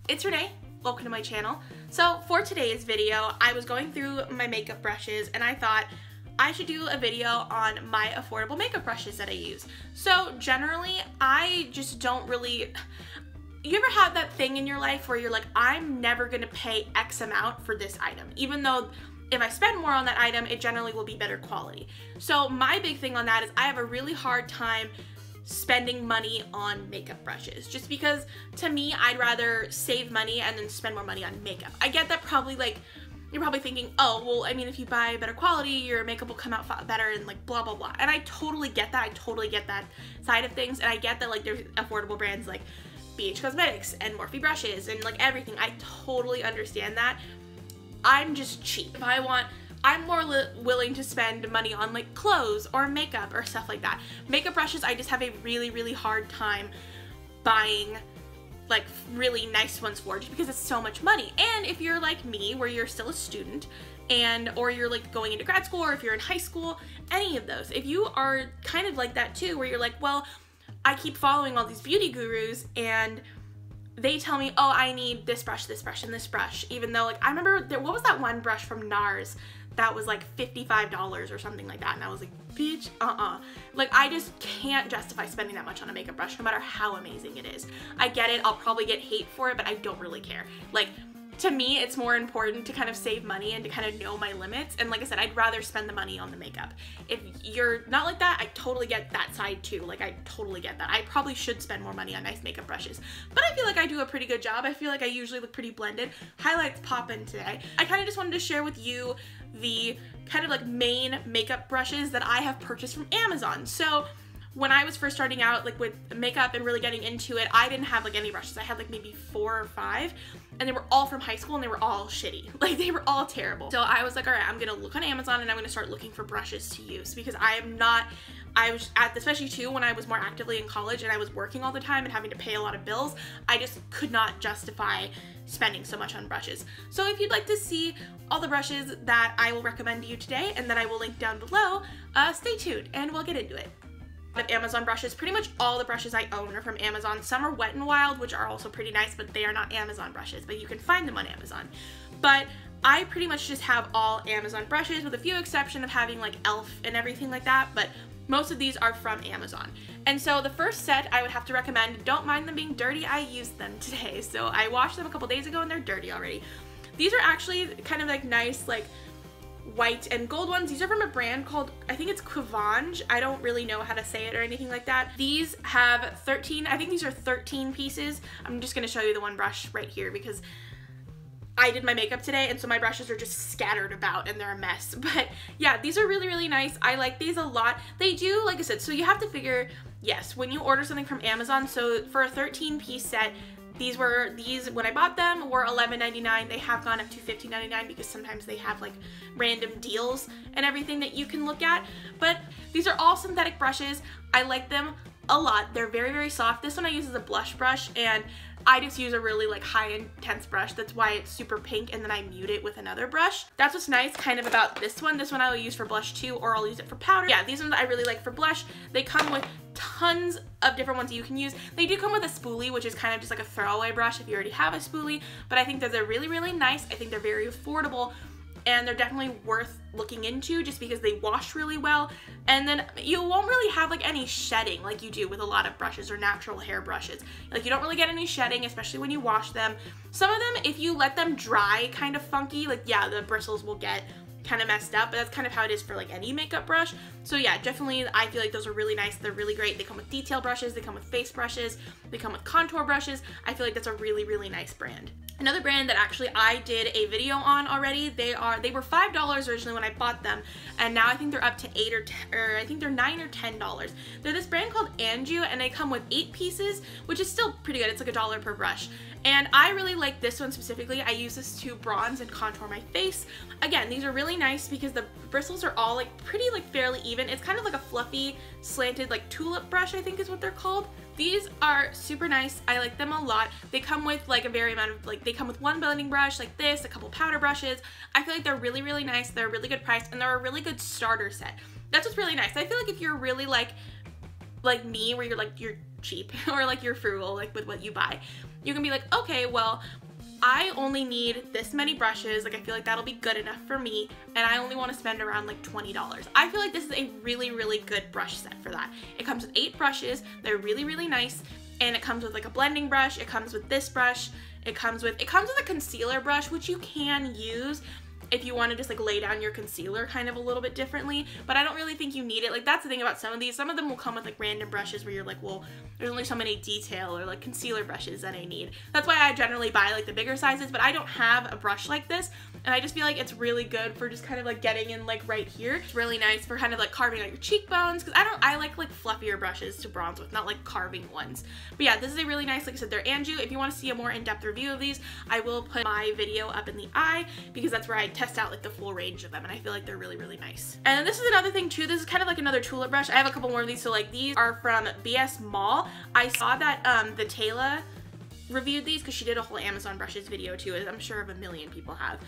it's Renee. Welcome to my channel. So for today's video, I was going through my makeup brushes and I thought I should do a video on my affordable makeup brushes that I use. So generally, I just don't really... You ever have that thing in your life where you're like, I'm never gonna pay X amount for this item, even though if I spend more on that item, it generally will be better quality. So my big thing on that is I have a really hard time spending money on makeup brushes, just because to me, I'd rather save money and then spend more money on makeup. I get that probably like, you're probably thinking, oh, well, I mean, if you buy better quality, your makeup will come out better and like blah, blah, blah. And I totally get that. I totally get that side of things. And I get that like there's affordable brands like BH Cosmetics and Morphe brushes and like everything. I totally understand that. I'm just cheap. If I want, I'm more willing to spend money on like clothes or makeup or stuff like that. Makeup brushes, I just have a really, really hard time buying like really nice ones for, just because it's so much money. And if you're like me, where you're still a student or you're like going into grad school, or if you're in high school, any of those, if you are kind of like that too, where you're like, well, I keep following all these beauty gurus and they tell me, oh, I need this brush, and this brush, even though like, I remember what was that one brush from NARS that was like $55 or something like that, and I was like, bitch, like I just can't justify spending that much on a makeup brush no matter how amazing it is. I get it, I'll probably get hate for it, but I don't really care. Like, to me, it's more important to kind of save money and to kind of know my limits, and like I said, I'd rather spend the money on the makeup. If you're not like that, I totally get that side too. Like, I totally get that. I probably should spend more money on nice makeup brushes, but I feel like I do a pretty good job. I feel like I usually look pretty blended. Highlights pop in today. I kind of just wanted to share with you the kind of like main makeup brushes that I have purchased from Amazon. So when I was first starting out like with makeup and really getting into it, I didn't have like any brushes. I had like maybe 4 or 5, and they were all from high school and they were all shitty. Like, they were all terrible. So I was like, all right, I'm gonna look on Amazon and I'm gonna start looking for brushes to use, because I was at, especially too when I was more actively in college and I was working all the time and having to pay a lot of bills, I just could not justify spending so much on brushes. So if you'd like to see all the brushes that I will recommend to you today and that I will link down below, stay tuned and we'll get into it. Amazon brushes, pretty much all the brushes I own are from Amazon. Some are Wet n Wild, which are also pretty nice, but they are not Amazon brushes, but you can find them on Amazon. But I pretty much just have all Amazon brushes, with a few exceptions of having like e.l.f. and everything like that, but most of these are from Amazon. And so the first set I would have to recommend, don't mind them being dirty, I used them today. So I washed them a couple days ago and they're dirty already. These are actually kind of like nice, like white and gold ones. These are from a brand called, I think it's Kevon. I don't really know how to say it or anything like that. These have 13, I think these are 13 pieces. I'm just gonna show you the one brush right here because I did my makeup today and so my brushes are just scattered about and they're a mess. But yeah, these are really, really nice. I like these a lot. They do, like I said, so you have to figure, yes, when you order something from Amazon, so for a 13-piece set, these when I bought them were $11.99. They have gone up to $15.99 because sometimes they have like random deals and everything that you can look at. But these are all synthetic brushes. I like them a lot. They're very, very soft. This one I use as a blush brush, and I just use a really like high intense brush. That's why it's super pink, and then I mute it with another brush. That's what's nice kind of about this one. This one I will use for blush too, or I'll use it for powder. Yeah, these ones I really like for blush. They come with tons of different ones you can use. They do come with a spoolie, which is kind of just like a throwaway brush if you already have a spoolie, but I think that they're really, really nice. I think they're very affordable, and they're definitely worth looking into just because they wash really well, and then you won't really have like any shedding like you do with a lot of brushes or natural hair brushes. Like, you don't really get any shedding, especially when you wash them. Some of them, if you let them dry kind of funky, like yeah, the bristles will get kind of messed up, but that's kind of how it is for like any makeup brush. So yeah, definitely I feel like those are really nice. They're really great. They come with detail brushes, they come with face brushes, they come with contour brushes. I feel like that's a really, really nice brand. Another brand that actually I did a video on already, they were $5 originally when I bought them, and now I think they're up to $8 or 10, or I think they're $9 or $10. They're this brand called Anju, and they come with 8 pieces, which is still pretty good. It's like $1 per brush. And I really like this one specifically. I use this to bronze and contour my face. Again, these are really nice because the bristles are all like pretty like fairly even. It's kind of like a fluffy slanted like tulip brush, I think is what they're called. These are super nice. I like them a lot. They come with like a very amount of like, they come with one blending brush like this, a couple powder brushes. I feel like they're really, really nice. They're a really good price, and they're a really good starter set. That's what's really nice. I feel like if you're really like me, where you're cheap or like you're frugal like with what you buy. You can be like, okay, well, I only need this many brushes, like I feel like that'll be good enough for me, and I only want to spend around like $20. I feel like this is a really, really good brush set for that. It comes with 8 brushes, they're really, really nice, and it comes with like a blending brush, it comes with this brush, it comes with a concealer brush, which you can use if you want to just like lay down your concealer kind of a little bit differently, but I don't really think you need it. Like that's the thing about some of these. Some of them will come with like random brushes where you're like, well, there's only so many detail or like concealer brushes that I need. That's why I generally buy like the bigger sizes, but I don't have a brush like this, and I just feel like it's really good for just kind of like getting in like right here. It's really nice for kind of like carving out your cheekbones, because I like fluffier brushes to bronze with, not like carving ones. But yeah, this is a really nice, like I said, they're Anju. If you want to see a more in-depth review of these, I will put my video up in the eye, because that's where I test out like the full range of them, and I feel like they're really, really nice. And then this is another thing too. This is kind of like another tulip brush. I have a couple more of these. So like these are from BS Mall. I saw that the Taylor reviewed these because she did a whole Amazon brushes video too, as I'm sure of a million people have.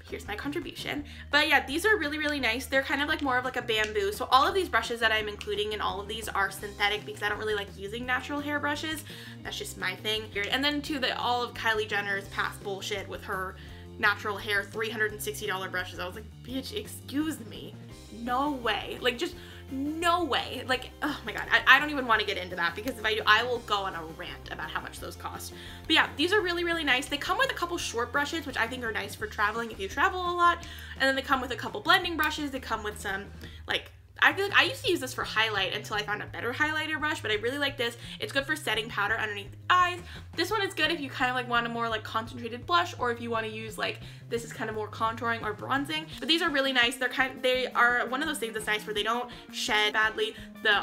Here's my contribution. But yeah, these are really, really nice. They're kind of like more of like a bamboo. So all of these brushes that I'm including in all of these are synthetic, because I don't really like using natural hair brushes. That's just my thing. And then too, all of Kylie Jenner's past bullshit with her natural hair $360 brushes. I was like, bitch, excuse me. No way. Like, just no way. Like, oh my god, I don't even want to get into that, because if I do, I will go on a rant about how much those cost. But yeah, these are really, really nice. They come with a couple short brushes, which I think are nice for traveling if you travel a lot. And then they come with a couple blending brushes. They come with some, like, I feel like I used to use this for highlight until I found a better highlighter brush, but I really like this. It's good for setting powder underneath the eyes. This one is good if you kind of like want a more like concentrated blush, or if you want to use like, this is kind of more contouring or bronzing. But these are really nice. They are one of those things that's nice where they don't shed badly.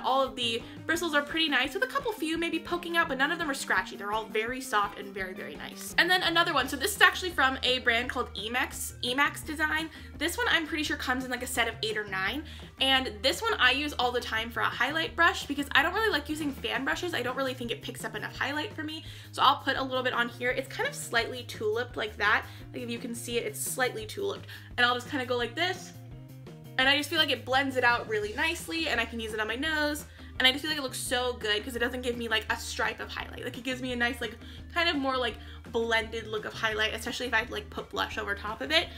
All of the bristles are pretty nice, with a few maybe poking out, but none of them are scratchy. They're all very soft and very, very nice. And then another one. So this is actually from a brand called Emax Design. This one I'm pretty sure comes in like a set of 8 or 9. And this one I use all the time for a highlight brush, because I don't really like using fan brushes. I don't really think it picks up enough highlight for me. So I'll put a little bit on here. It's kind of slightly tuliped like that. Like if you can see it, it's slightly tuliped. And I'll just kind of go like this. And I just feel like it blends it out really nicely, and I can use it on my nose. And I just feel like it looks so good, because it doesn't give me like a stripe of highlight. Like it gives me a nice, like kind of more like blended look of highlight, especially if I like put blush over top of it.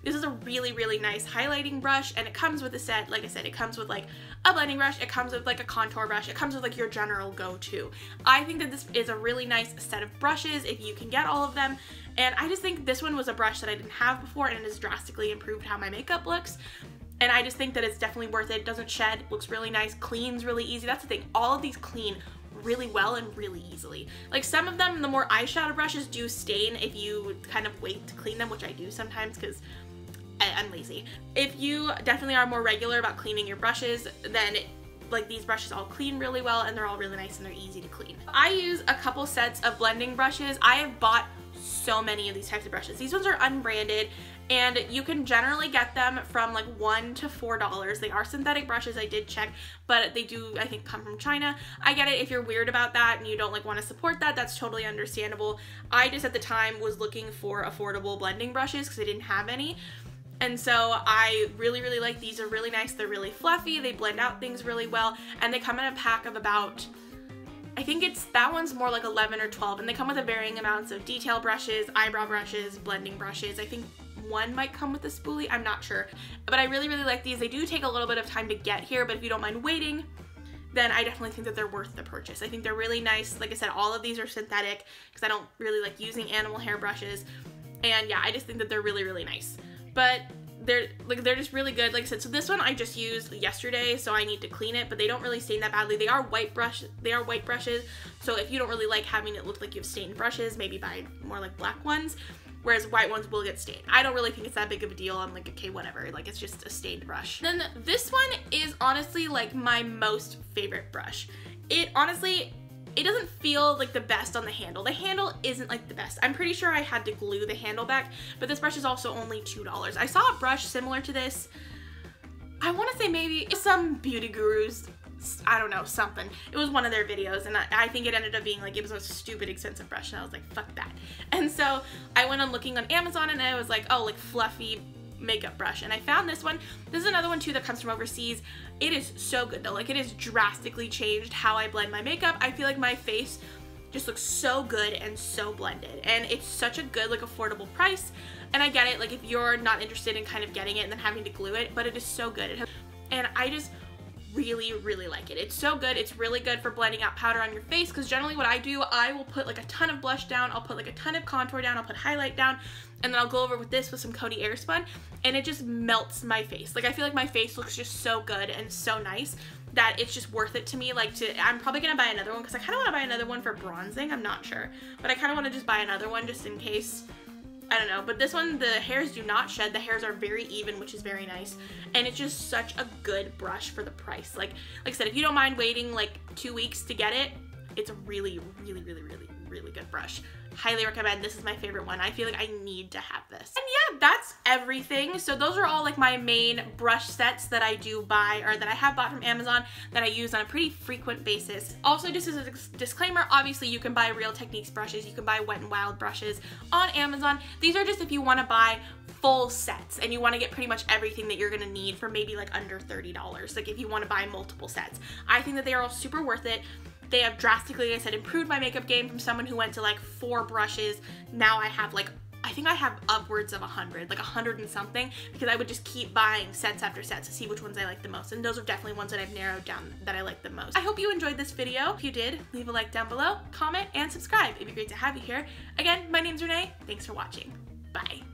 This is a really, really nice highlighting brush, and it comes with a set, like I said, it comes with like a blending brush, it comes with like a contour brush, it comes with like your general go-to. I think that this is a really nice set of brushes if you can get all of them, and I just think this one was a brush that I didn't have before, and it has drastically improved how my makeup looks. And I just think that it's definitely worth it. It doesn't shed, looks really nice, cleans really easy. That's the thing, all of these clean really well and really easily. Like some of them, the more eyeshadow brushes do stain if you kind of wait to clean them, which I do sometimes because I'm lazy. If you definitely are more regular about cleaning your brushes, then like these brushes all clean really well, and they're all really nice and they're easy to clean. I use a couple sets of blending brushes. I have bought so many of these types of brushes. These ones are unbranded, and you can generally get them from like $1 to $4. They are synthetic brushes, I did check, but they do, I think, come from China. I get it if you're weird about that and you don't like want to support that, that's totally understandable. I just at the time was looking for affordable blending brushes because I didn't have any. And so I really, really like these. Are really nice. They're really fluffy. They blend out things really well. And they come in a pack of about, I think that one's more like 11 or 12. And they come with a varying amounts of detail brushes, eyebrow brushes, blending brushes. I think one might come with a spoolie. I'm not sure. But I really, really like these. They do take a little bit of time to get here, but if you don't mind waiting, then I definitely think that they're worth the purchase. I think they're really nice. Like I said, all of these are synthetic because I don't really like using animal hair brushes. And yeah, I just think that they're really, really nice. But they're just really good. Like I said, so this one I just used yesterday, so I need to clean it, but they don't really stain that badly. They are white brushes, so if you don't really like having it look like you have stained brushes, maybe buy more like black ones, whereas white ones will get stained. I don't really think it's that big of a deal. I'm like, okay, whatever, like it's just a stained brush. Then this one is honestly like my most favorite brush. It doesn't feel like the best on the handle. The handle isn't like the best. I'm pretty sure I had to glue the handle back, but this brush is also only $2. I saw a brush similar to this. I want to say maybe some beauty gurus, I don't know, something. It was one of their videos, and I think it ended up being like, it was a stupid expensive brush, and I was like, fuck that. And so I went on looking on Amazon, and I was like, oh, like fluffy makeup brush, and I found this one. This is another one too that comes from overseas. It is so good though. Like, it has drastically changed how I blend my makeup. I feel like my face just looks so good and so blended, and it's such a good, like, affordable price. And I get it, like, if you're not interested in kind of getting it and then having to glue it, but it is so good. And I just really, really like it. It's so good. It's really good for blending out powder on your face, because generally what I do, I will put like a ton of blush down, I'll put like a ton of contour down, I'll put highlight down, and then I'll go over with this with some Coty Airspun, and it just melts my face. Like, I feel like my face looks just so good and so nice that it's just worth it to me. Like, I'm probably gonna buy another one, because I kind of want to buy another one for bronzing. I'm not sure, but I kind of want to just buy another one just in case. I don't know, but this one, the hairs do not shed. The hairs are very even, which is very nice, and it's just such a good brush for the price. Like I said, if you don't mind waiting like 2 weeks to get it, it's a really, really, really, really, really good brush. Highly recommend. This is my favorite one. I feel like I need to have this. And yeah, that's everything. So those are all like my main brush sets that I do buy, or that I have bought from Amazon, that I use on a pretty frequent basis. Also, just as a disclaimer, obviously you can buy Real Techniques brushes, you can buy Wet n Wild brushes on Amazon. These are just if you want to buy full sets and you want to get pretty much everything that you're going to need for maybe like under $30. Like, if you want to buy multiple sets. I think that they are all super worth it. They have drastically, like I said, improved my makeup game from someone who went to like 4 brushes. Now I have like, I think I have upwards of 100, like 100 and something, because I would just keep buying sets after sets to see which ones I like the most. And those are definitely ones that I've narrowed down that I like the most. I hope you enjoyed this video. If you did, leave a like down below, comment, and subscribe. It'd be great to have you here. Again, my name's Renee. Thanks for watching. Bye.